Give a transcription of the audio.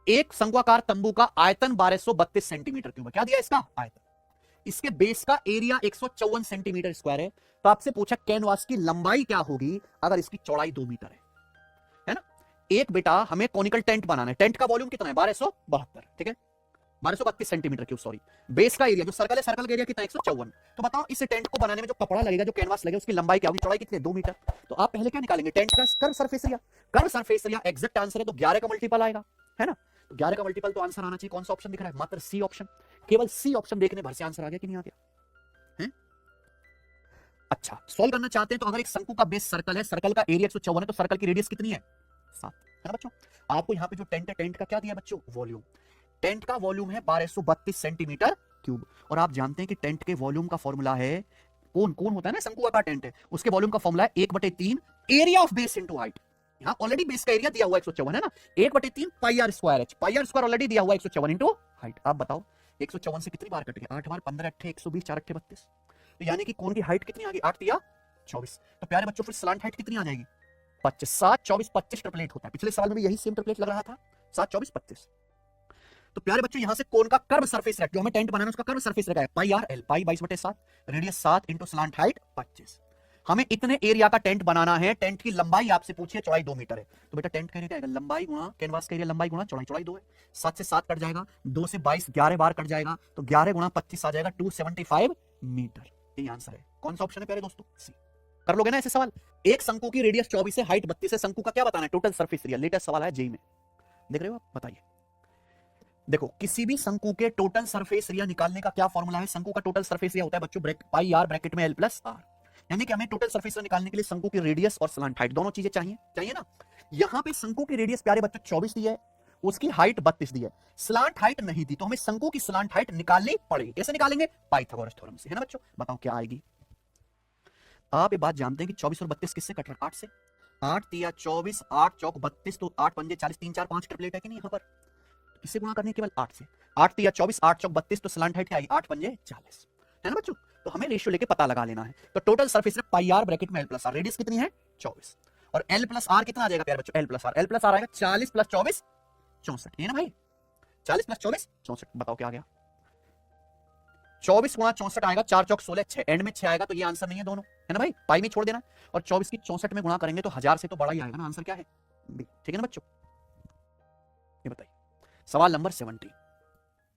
एक शंक्वाकार तंबू का आयतन 1232 सेंटीमीटर क्यूब। क्या दिया इसका आयतन, इसके बेस का एरिया 154 सेंटीमीटर स्क्वायर है। तो आपसे पूछा कैनवास की लंबाई क्या होगी अगर इसकी चौड़ाई 2 मीटर है ना। एक बेटा हमें कॉनिकल टेंट बनाना है, टेंट का वॉल्यूम कितना है 1272, ठीक है 1232 सेंटीमीटर क्यूब सॉरी। बेस का एरिया जो सर्कल है, सर्कल का एरिया कितना 154। तो बताओ इस टेंट को बनाने में जो कपड़ा लगेगा, जो कैनवास लगेगा, उसकी लंबाई क्या होगी, चौड़ाई कितनी 2 मीटर। तो आप पहले क्या निकालेंगे, टेंट का curve surface area. Curve surface area exact answer है तो 11 का मल्टीपल आएगा, है ना। तो 11 का मल्टीपल तो आंसर आना चाहिए। कौन सा ऑप्शन दिख रहा है, मात्र सी ऑप्शन। केवल सी ऑप्शन देखने भर से आंसर आ गया कि नहीं आ गया है। अच्छा सॉल्व करना चाहते हैं तो अगर एक शंकु का बेस सर्कल है, सर्कल का एरिया 154 है, तो सर्कल की रेडियस कितनी है 7, है ना बच्चों। आपको यहाँ पे जो टेंट है, टेंट का क्या दिया बच्चों वॉल्यूम। टेंट का वॉल्यूम है 1232 सेंटीमीटर क्यूब। और आप जानते हैं कि टेंट के वॉल्यूम का फॉर्मूला है, कौन कौन होता है ना, शंकु का टेंट है उसके वॉल्यूम का फॉर्मूला है 1/3 area of base into height. यहाँ ऑलरेडी बेस का एरिया दिया हुआ 154 है ना, 1/3 पाई आर स्क्वायर है, पाई आर स्क्वायर ऑलरेडी दिया हुआ 154 इनटू हाइट। आप बताओ 154 से कितनी बार कट गया, 8 बार, 15 8 120, 4 8 32। तो यानी कि कौन की हाइट कितनी आ गई 8 या 24। तो प्यारे बच्चों फिर स्लांट हाइट कितनी आ जाएगी 25, 7 24 25 ट्रिपलेट होता है। पिछले साल में भी यही सेम ट्रिपलेट लग रहा था 7 24 25। तो प्यारे बच्चों यहां से कोन का कर्व सरफेस रेट जो हमें टेंट बनाना है उसका कर्व सरफेस रेट है पाई आर एल, पाई 22/7, रेडियस 7 इंटू स्लांट हाइट 25। हमें इतने एरिया का टेंट बनाना है। टेंट की लंबाई आपसे पूछिए, चौड़ाई 2 मीटर है। तो बेटा टेंट का एरिया क्या आएगा, लंबाई गुणा कैनवास का एरिया, लंबाई गुणा चौड़ाई, चौड़ाई 2 है, 7 से 7 कट जाएगा, 2 से 22 11 बार कट जाएगा, तो 11 गुणा 25 आ जाएगा 275 मीटर। ये आंसर है। कौन सा ऑप्शन है प्यारे दोस्तों, सी। कर लोगे ना ऐसे सवाल। एक शंकु की रेडियस 24 है, हाइट 32 है, शंकु का क्या बताना है टोटल सरफेस एरिया। लेटेस्ट सवाल है जेई में, देख रहे हो आप, बताइए। देखो किसी भी शंकु के टोटल सरफेस एरिया निकालने का क्या फॉर्मूला है, शंकु का टोटल सरफेस एरिया होता है बच्चों पाई आर ब्रैकेट में एल प्लस आर। यानी कि हमें टोटल सरफेस एरिया निकालने के लिए शंकु की रेडियस और स्लांट हाइट दोनों चीजें चाहिए, चाहिए ना। यहां पे शंकु की रेडियस प्यारे बच्चों 24 दी है, उसकी हाइट 32 दी है, स्लांट हाइट नहीं दी, तो हमें शंकु की स्लांट हाइट निकालनी पड़ेगी। कैसे निकालेंगे, पाइथागोरस थ्योरम से, है ना बच्चों। बताओ क्या आएगी। आप ये बात जानते हैं कि 24 और 32 किससे कट रहा है, 8 से। 8 तिया 24, 8 चौक 32, तो 8 पंजे 40, 3 4 5 ट्रिपलेट है कि नहीं यहाँ पर। किससे गुणा करने केवल 8 से, 8 तिया 24, 8 चौक 32, तो स्लांट हाइट क्या आई 8 पंजे 40, है ना बच्चों। तो हमें रेशियो लेके पता लगा लेना है। तो total surface pi R bracket में एल प्लस आर, रेडियस कितनी है 24, और एल प्लस आर कितना आ जाएगा प्यारे बच्चों, एल प्लस आर आएगा 40 + 24 64, ये ना भाई 40 + 24 64। बताओ क्या आ गया, 24 गुणा 64 आएगा, 4 चौक 16, 6 एंड में 6 आएगा, तो ये आंसर नहीं है दोनों, है ना भाई, पाई में छोड़ देना। और 24 की 64 में गुणा करेंगे तो 1000 से तो बड़ा ही आएगा ना, आंसर क्या है बी, ठीक है ना बच्चों। ये बताइए सवाल नंबर 70।